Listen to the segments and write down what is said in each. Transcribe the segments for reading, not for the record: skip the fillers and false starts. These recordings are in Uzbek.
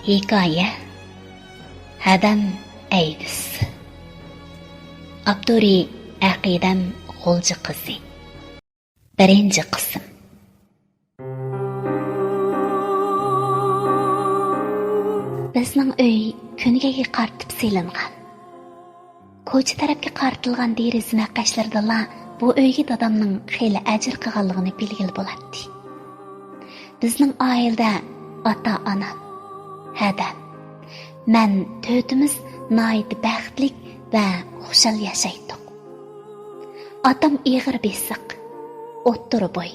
Hikoya Hadam Aydis Abduri Aqidam G'ulji qizi 1-qism Bizning uy kuniga qartib selingan. Ko'cha tarafga qartilgan deraza naqshlarida bu uyga dadamning xeyli ajr qilganligini bilgil bo'ladi. Bizning oilada ota-ona, hadam, men to'timiz nihoyat baxtlik va xushal yashaydik. Otam ig'ir besiq, o'ttiri bo'y,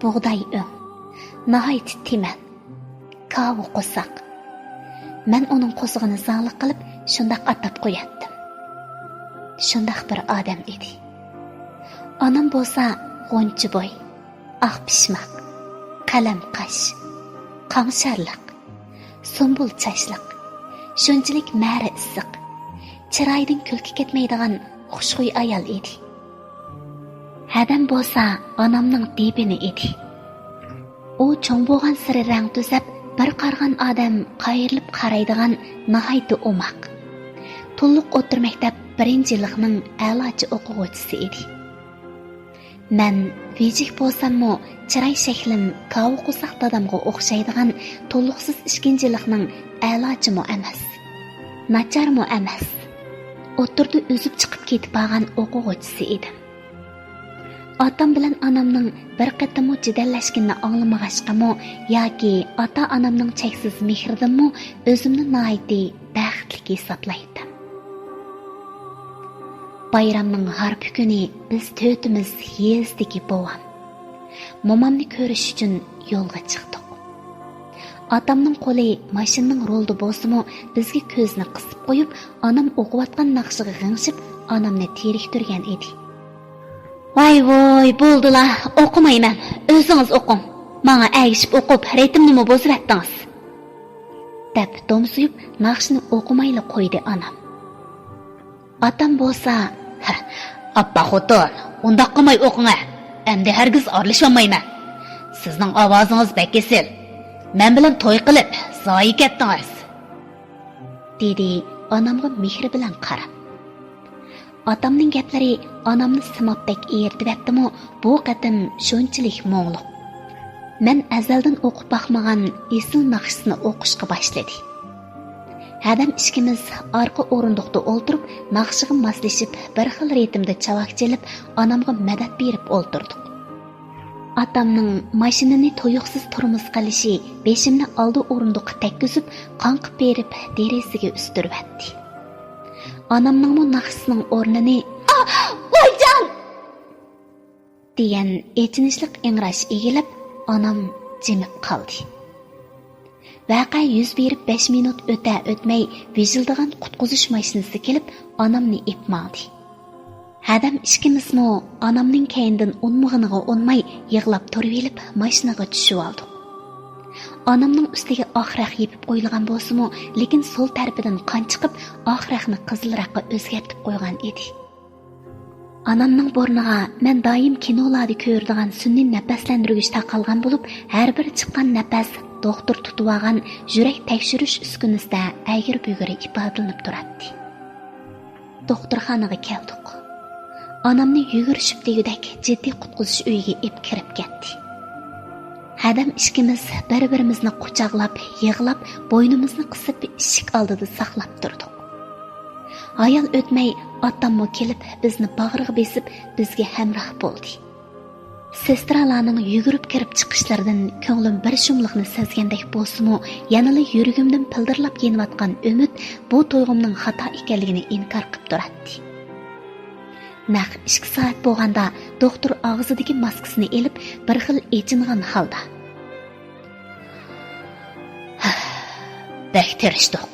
bug'doy o'ng, nihoyat timan, kavu qo'saq. Men uning qo'zig'ini zangli qilib, shundoq atab qo'yatdim. Shundoq bir odam edi. Onam bo'lsa g'unchi bo'y, oq pishmaq, qalam qash, qangsharliq, sumbul chashliq, shunchalik ma'ri issiq, chiroyidan kulki ketmaydigan xushxuy ayol edi. Hadam bo'lsa onamning debini edi. U cho'ng bo'lgan siri rang tuzab, bir qarg'an odam qayrilib qaraydigan nihoyat o'maq. To'liq o'tir maktab 1-yillikning a'lochi o'quvchisi edi. Men vijik bo'lsam-mu, chiroy shaklim kavu qo'saq dadamga o'xshaydigan to'liqsiz 2-yillikning a'lochimi emas, nacharmi emas. O'tirdi o'zib chiqib ketib qolgan o'quvchisi edim. Otam bilan onamning bir qatimmo jidallashganini anglamag'achqami yoki ota-onamning cheksiz mehridanmi o'zimni nihoyat baxtli hisoblaydim. Bayramning harfi kuni biz to'timiz yezdagi bovam, momamni ko'rish uchun yo'lga chiqdik. Otamning qo'li mashinaning rolda bo'lsa-mu, bizga ko'zni qisib qo'yib, onam o'qiyotgan naqshiga g'ingshib, onamni teriktirgan edi. Voy, bo'ldilar, o'qimayman. O'zingiz o'qing. Menga agishib o'qib, ritmni bozib atdingiz. Deb domsuyib, naqshni o'qimayli qo'ydi onam. Otam bo'lsa, "Appa xotin, unda qilmay o'qing. Endi hargiz aralashmayman. Sizning ovozingiz bekesil. Men bilan to'y qilib, zoyi ketdingiz." dedi onamga mehr bilan qarab. Otamning gaplari onamni simobdek ertibetdimi, bu qatim shunchalik mo'ngluq. Men azaldan o'qib baxmagan esil naqshini o'qishga boshladi. Hadam ikkimiz orqa o'rindiqda o'ltirib, naqshiga moslashib, bir xil ritmda chavoq chelib, onamga madad berib o'ltirdik. Otamning mashinani to'yiqsiz turmush qilishi beshimni oldi o'rindiqqa tekkizib, qanqib berib, derazaga ustiribdi. Onamning bu naqshisining o'rnini "Voyjon!" degan echinishlik ingrash egilib, onam jimib qoldi. Vaqa yuz berib 5 minut o'tmay vijildigan qutqizish mashinasi kelib, onamni ipmadi. Hadam ikkimizmi onamning keyindan unmag'iniga unmay yig'lab turib elib mashinaga tushib oldik. Onamning ustiga oqraq yepib qo'yilgan bo'lsa-mu, lekin sol tarafidan qon chiqib, oqraqni qizilroqqa o'zgartib qo'ygan edi. Onamning burniga men doim kinolarda ko'radigan sunniy nafaslantirgich taqalgan bo'lib, har bir chiqqan nafas doktor tutib olgan yurak tekshirish uskunasida aygir-bugiri ifodalanib turadi. Doktorxonaga keldik. Onamni yugurishib degudek jiddiy qutqizish uyiga ib kirib ketdi. Hadam ikkimiz bir-birimizni quchoqlab, yig'lab, bo'ynimizni qisib eshik oldida saqlab turdik. Ayol o'tmay otammo kelib, bizni bag'riga besib, bizga hamroh bo'ldi. Sestralarning yugurib kirib chiqishlaridan ko'nglim bir shumliqni sezgandek bo'lsa-mu, yanada yuragimdan pildirlab yenayotgan umid bu to'yg'imning xato ekanligini inkor qilib turadi. Naq 2 soat bo'lganda doktor og'zidagi maskasini elib, bir xil echingan holda: "Bak tirishdik.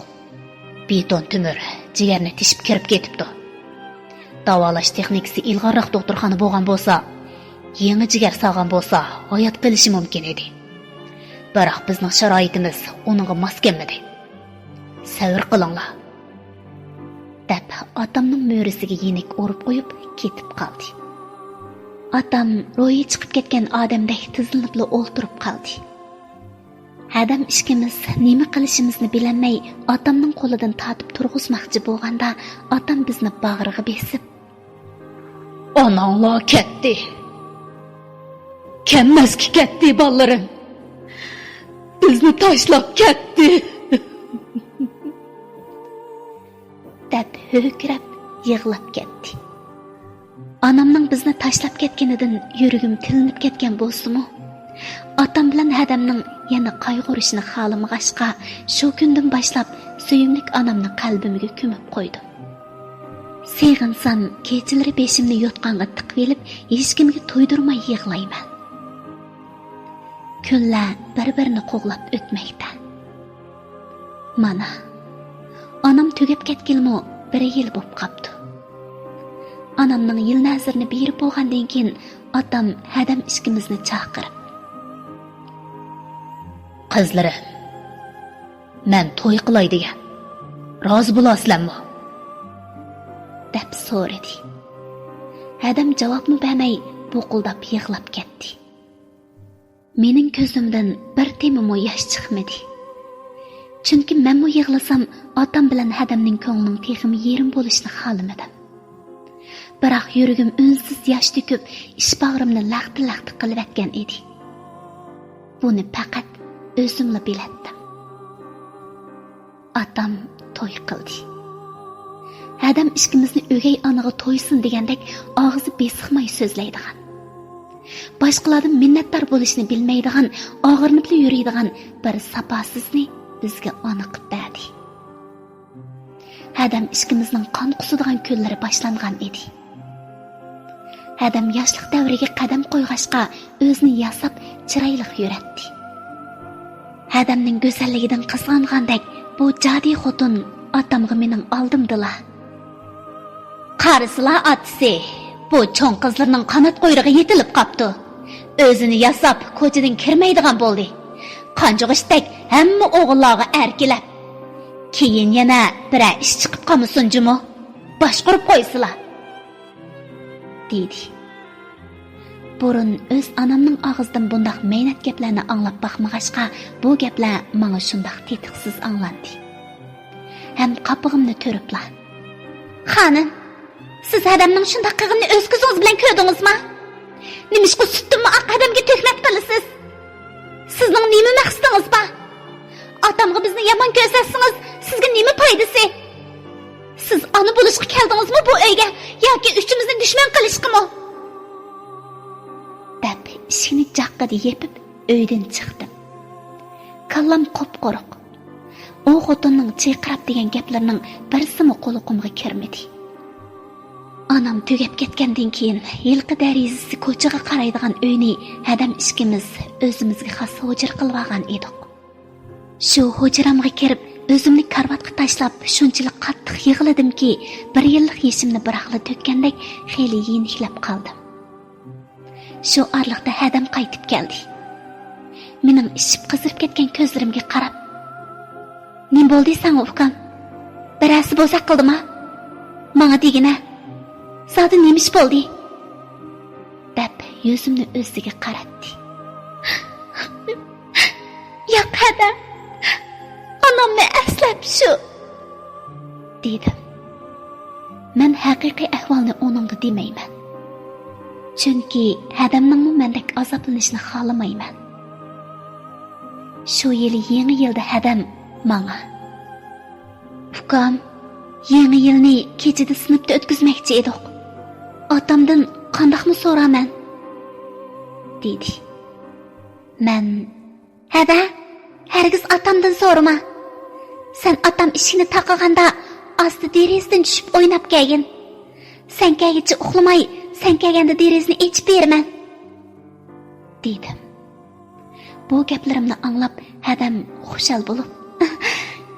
Beton tumor jigarni tishib kirib ketibdi. Davolash texnikasi ilg'orroq doktorxona bo'lgan bo'lsa, yangi jigar sog'an bo'lsa, hayot qilishi mumkin edi. Biroq bizning sharoitimiz uningga mos kelmadi. Sabr qilinglar." deb otamning mo'risiga yenik urib qo'yib ketib qoldi. Otam ro'yi chiqib ketgan odamdek tizilib o'ltirib qoldi. Adam ishkimiz nima qilishimizni bilamay otamning qo'lidan tortib turg'izmoqchi bo'lganda otam bizni bag'riga besib Ananglar ketdi. Kelmezki ketdi bolalarım. Bizni tashlab ketdi. deb ho'krab yig'lab ketdi. Onamning bizni tashlab ketganidan yuragim tilinib ketgan bo'lsa-mu, otam bilan hadamning yana qayg'urishini xohlamag'achqa, shu kundan boshlab suyimlik onamni qalbimga ko'mib qo'ydim. Seg'insam, kechalari beshimni yotqonga tiqib elib, hech kimga to'ydirmay yig'layman. Kunlar bir-birini qo'g'lab o'tmoqda. Mana, onam tugab ketgilmi 1 yil bo'lib qopti. Onamning yil nazirini berib bo'lgandan keyin otam hadam ishkimizni chaqirib, Qizlarim, men to'y qilay degan. Rozi bo'lasizlarmi? deb so'radi. Hadam javobni bermay bo'qildab yig'lab ketdi. Mening ko'zimdan bir temimo yosh chiqmadi. Chunki men mu yig'lasam, otam bilan hadamning ko'nglining texim yerim bo'lishini xohlamadim. Biroq yuragim unsiz yosh to'kib, ish bag'rimni laqti-laqti qilib atgan edi. Buni faqat o'zimla bilardim. Otam to'y qildi. Hadam ishkimizni o'gay onaga to'ysin degandek og'zi besiqmay so'zlaydigan. Boshqalardan minnatdor bo'lishni bilmaydigan, og'irni bilan yuradigan bir sapasizni bizga ona qilib berdi. Hadam ishkimizning qon qusadigan kunlari boshlangan edi. Hadam yoshlik davriga qadam qo'yg'ashqa o'zini yasab chiroyli yuratdi. Hadamning go'zalligidan qizg'angandek bu jodiy xotin otamga mening oldimdila. Qarisilar otisi, bu cho'ng qizlarning qanot qo'yrig'iga yetilib qopti. O'zini yasab ko'chadan kirmaydigan bo'ldi. Qanjug'ishdek hamma o'g'illarga erkilab. Keyin yana bir ish chiqib qolmasin jumo. Boshqurib qo'ysizlar. dedi. Burun o'z onamning og'zidan bundoq mehnat gaplarni anglab baxmag'achqa, bu gaplar menga shundoq tetiqsiz anglandi. Ham qopig'imni to'riblar. Xonim, siz adamning shundoq qilganini o'z ko'zingiz bilan ko'rdingizmi? Nimishqa sutdimmi oq adamga to'knat qilasiz? Sizning nima maqsadingiz bor? Otamga bizni yomon ko'rsatsangiz, sizga nima foydasi? Siz ona bo'lishga keldingizmi bu uyga yoki uchimizni dushman qilishqimi? Deb ishini jaqqada yepib uydan chiqdim. Kallam qop-qo'roq. O xotinning chayqirab degan gaplarining birisimi qo'liqimga kirmadi. Anam tugab ketgandan keyin yilqi darizasi ko'chaga qaraydigan uyni hadam ishkimiz o'zimizga xos hujra qilib olgan edik. Shu hujramga kirib o'zimni karvatga tashlab shunchalik qattiq yig'ladimki, 1 yillik yeshimni biraqla to'kkandek xeyli yeniklab qoldim. Shu orliqda hadam qaytib keldi. Mening ishib qizirib ketgan ko'zlarimga qarab, "Nim bo'ldi sen ukam? Birasi bo'sa qildimi? Menga degina. Sadi nemish bo'ldi?" deb yuzimni o'ziga qaratdi. "Yo'q hadam. Onamni aslab shu" dedim. Men haqiqiy ahvolni uningda demayman. Chunki hadamning mendek azoblanishini xohlamayman. Shu yili yangi yilda hadam menga, "Ukam, yangi yilni kechada sinfda o'tkazmoqchi edik. Otamdan qandoqmi so'raman?" dedi. Men, "Hada, hargiz otamdan so'rama. Sen otam ishini taqaganda osti derizdan tushib o'ynab kelgin. Sen kelguncha uxlamay, sen kelganda derizni ichib berman" dedim. Bu gaplarimni anglab hadam xushal bo'lib,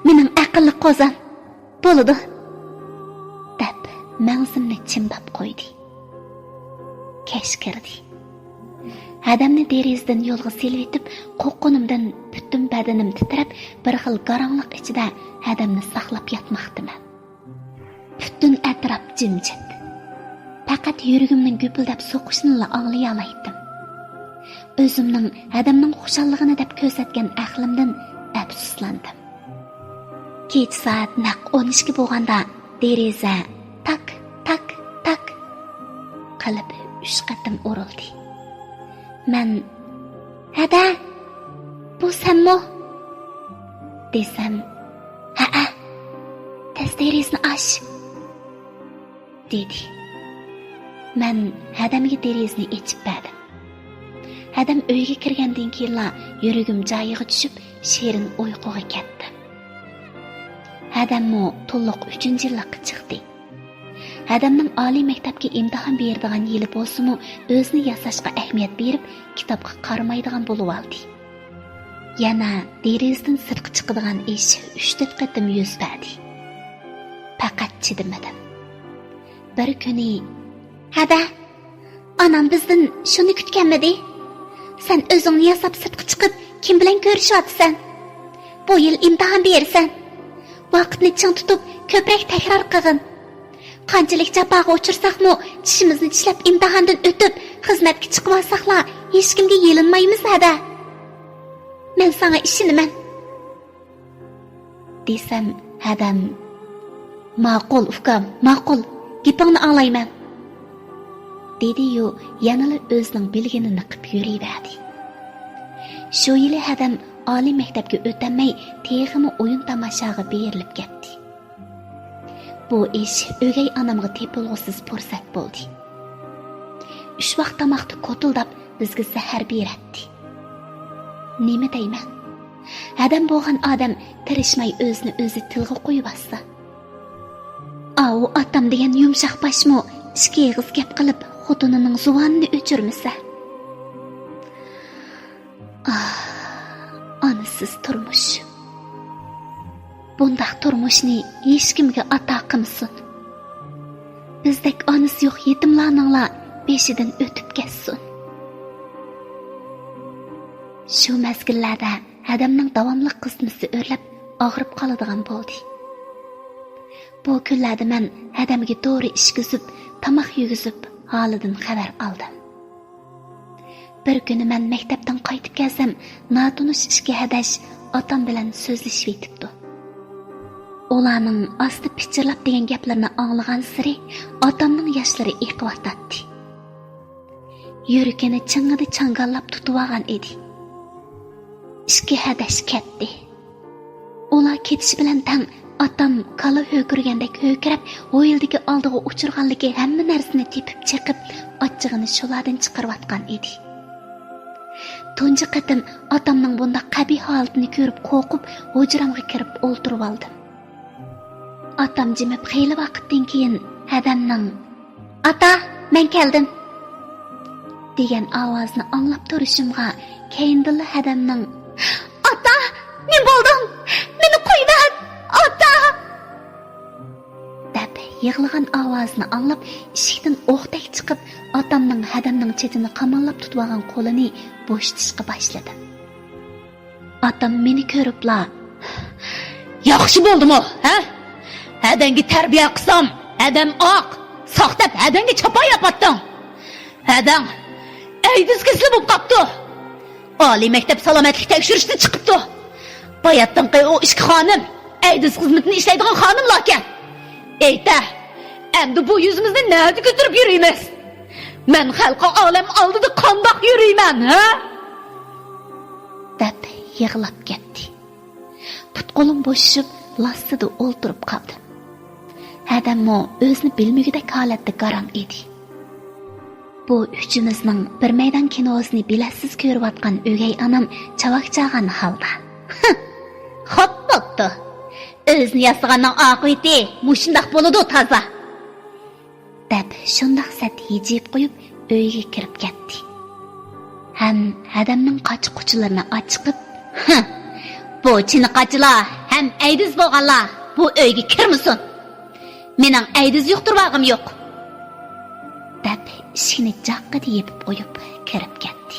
"Mening aqlli qozon bo'ladi" deb mangzimni chimdab qo'ydi. Kech kirdi. Hadamni derizdan yo'lga silib, qo'qqonimdan butun badanim titrab, bir xil qorong'ulik ichida hadamni saqlab yotmoqdiman. Butun atrof jimjit. Faqat yuragimning gupildab so'qishini anglay olaydim. o'zimning hadamning xushalligini deb ko'rsatgan aqlimdan afsuslandim. Kech soat naq 12 bo'lganda deraza tak tak tak qilib 3 qatim urildi. Men "Hada, bu senmi?" desam, "Ha, tez derazani aç" dedi. Men hadamga derazani ochib berdim. Hadam uyga kirgandan keyin yuragim joyiga tushib, shirin uyquga ketdi. Hadammo to'liq 3-yillikka chiqdi. Hadamning oliy maktabga imtihon beradigan yili bo'lsa-mu, o'zini yasashga ahamiyat berib, kitobga qaramaydigan bo'lib oldi. Yana derazdan sirtqa chiqadigan ish 3-4 qatim yuz berdi. Faqat chidamadim. Bir kuni, "Hada, onam bizdan shuni kutganmidi? Sen o'zingni yasab sirtqa chiqib, kim bilan ko'rishyapsan? Bu yil imtihon bersan. Vaqtni ching tutib, ko'proq takror qilgin. Qanchalik jafoga uchirsaqmi, tishimizni tishlab imtihondan o'tib, xizmatga chiqib olsaqla, hech kimga yelinmaymiz, hada. Men sana ishonaman." Desam, hadam, "Ma'qul, ukam, ma'qul. Gapingni anglayman." dedi-yu, yanala o'zining bilganini qilib yuraverdi. Shu yili hadam oliy maktabga o'tmay, texmi o'yin tomoshaga berilib ketdi. Bu ish o'gay onamga tepilg'usiz fursat bo'ldi. 3 vaqt tomoqni ko'tildab bizga zahar beradi. Nima deyman? Hadam bo'lgan odam tirishmay o'zini o'zi tilga qo'yib olsa. U otam degan yumshoq boshmo ishga eg'iz gap qilib xotinining zuvonini o'chirmasa. Onasiz turmush. Bundaq turmushni hech kimga ato qilmasin. Bizdek onasi yo'q yetimlarninglar beshidan o'tib ketsin. Shu mazgillarda hadamning davomli qismisi o'rlab og'rib qoladigan bo'ldi. Bu kunlarda men hadamga to'g'ri ishgizib, tamoq yegizib, holidan xabar oldim. Bir kuni men maktabdan qaytib kelsam, notunish ishga hadash otam bilan so'zlashib yetibdi. Ularning osti pichirlab degan gaplarni anglagan siri otamning yoshlari iqvatdi. Yuragini ching'ida changallab tutib olgan edi. Ishga hadash ketdi. Ular ketish bilan tang otam kala ho'kirgandek ho'kirab, o'yildagi oldiga uchirganligi hamma narsani tepib chiqib, ochchig'ini shulardan chiqarayotgan edi. Tunji qatim otamning bunda qabih holatini ko'rib qo'rqib, hujramga kirib o'ltirib oldim. Otam jimib xeyli vaqtdan keyin hadamning "Ata, men keldim" degan ovozni anglab turishimga, keyindilla hadamning "Ata, men bo'ldim. Meni qo'yib, ota" deb yig'lagan ovozni anglab, eshikdan o'qdek chiqib, otamning hadamning chetini qamollab tutib olgan qo'lini bo'shatishga boshladim. Otam meni ko'ribla, "Yaxshi bo'ldimi, ha? Hadangga tarbiya qilsam, hadam oq, soxtab hadangga chapa yapatding. Hadang aydis kasli bo'lib qopti. Oliy maktab salomatlik tekshirishdan chiqibdi. Bayatdan o ishki xonim, aydis xizmatini ishlaydigan xonimlar ekan. Ayta, endi bu yuzimizni nega ko'tarib yuraymiz? Men xalqqa olam oldida qandoq yurayman, ha?" deb yig'lab ketdi. Putqo'lim bo'shishib, lassida o'ltirib qoldi. Hadammo o'zini bilmagudek holatda garam edi. Bu uchimizning bir maydon kinosini bilassiz ko'rayotgan o'gay onam chavaqchagan holda. "Xo'p bo'pti. O'zini yasaganning oqibati mushundaq bo'ladi toza" deb shundaq sat yejib qo'yib uyga kirib ketdi. Ham hadamning qoch-quchilarini ochiqib, "Bu chiniqachilar ham aydiz bo'lganlar bu uyga kirmasin. Mening aydiz yuqtirmag'im yo'q" deb ishini jaqqida yepib qo'yib kirib ketdi.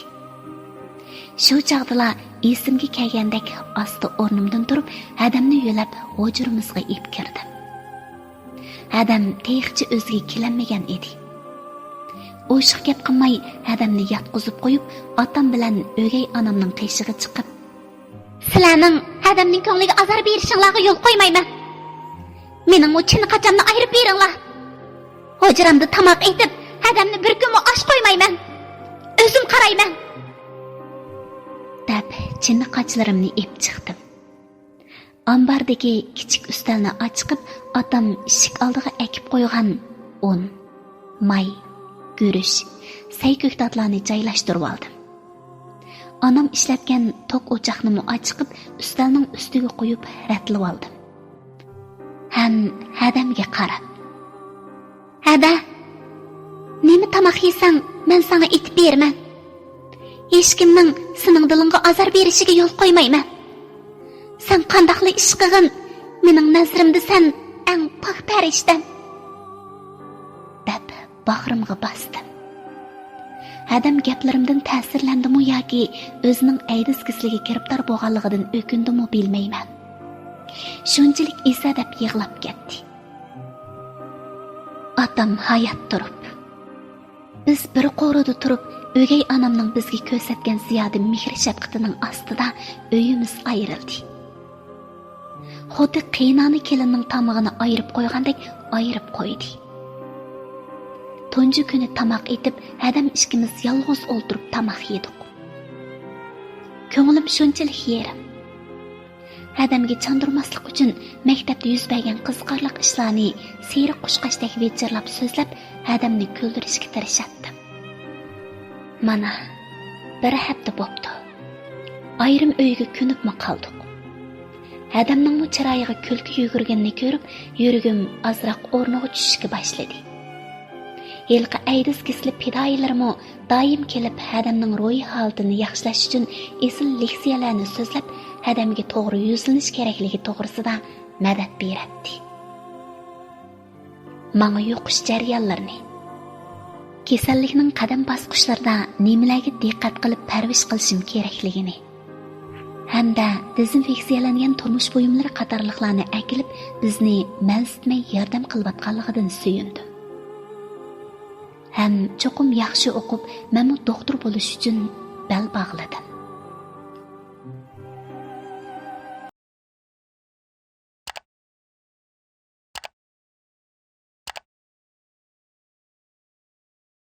Shu chaqdala esimga kelgandek asta o'rnimdan turib, hadamni yo'lab hujrimizga ib kirdim. Hadam texchi o'ziga kelmagan edi. o'shiq gap qilmay hadamni yotqizib qo'yib, otam bilan o'gay onamning qeshig'i chiqib, "Sizlarning hadamning ko'ngliga azor berishinglarga yo'l qo'ymayman. Mening uchun qachonni ayirib beringlar. Hujramda tamoq etib, hadamni bir kun osh qo'ymayman. O'zim qarayman." deb chinni qochlarimni ep chiqdim. Ambardagi kichik ustalni ochib, otam eshik oldiga ekib qo'ygan un, may, guruch, sayko'ktatlarni joylashtirib oldim. Onam ishlatgan tok o'choqni ochib, ustalning ustiga qo'yib ratlab oldim. Ham hadamga qarab, "Hada, nima tamoq yesang, men senga etib berman. Hech kimning sening dilingga azor berishiga yo'l qo'ymayman. Sen qandaqli ish qilgin, mening nazrimda sen eng pok farishtam" deb bag'rimga bosdim. Hadam gaplarimdan ta'sirlandimi yoki o'zining aydis kisliga kiribdor bo'lganligidan o'kindimi bilmayman. Shunchalik esa deb yig'lab ketdi. Otam hayot turib, biz bir qo'rida turib, o'gay onamning bizga ko'rsatgan ziyoda mehr shafqatining ostida uyimiz ayrildi. Xuddi qiynani kelinning tomog'ini ayirib qo'ygandek ayirib qo'ydi. Tunji kuni tamoq etib, hadam ikkimiz yolg'iz o'ltirib tamoq yedik. Ko'nglim shunchalik yerim. Hadamga chandurmaslik uchun maktabda yuz bergan qiziqarli ishlarni seri qushqashdek vechirlab so'zlab, hadamni kuldirishga tirishatdim. Mana bir hafta bo'pti. Ayrim uyga ko'nibmi qoldik. Hadamning bu chiroyiga kulki yugurganini ko'rib, yuragim azroq o'rniga tushishga boshladi. Yilqi aydis kisli fidoyilarmi doim kelib hadamning ro'yi holatini yaxshilash uchun esil leksiyalarni so'zlab, hadamga to'g'ri yuzlanish kerakligi to'g'risida madad beradi. Menga yo'qish jarayonlarini, kasallikning qadam bosqichlarida nimalarga diqqat qilib parvish qilishim kerakligini hamda dezinfeksiyalangan turmush buyumlari qatorliqlarni akilib bizni malsitmay yordam qilayotganligidan suyundim. Ham cho'qim yaxshi o'qib, men doktor bo'lish uchun bel bog'ladim.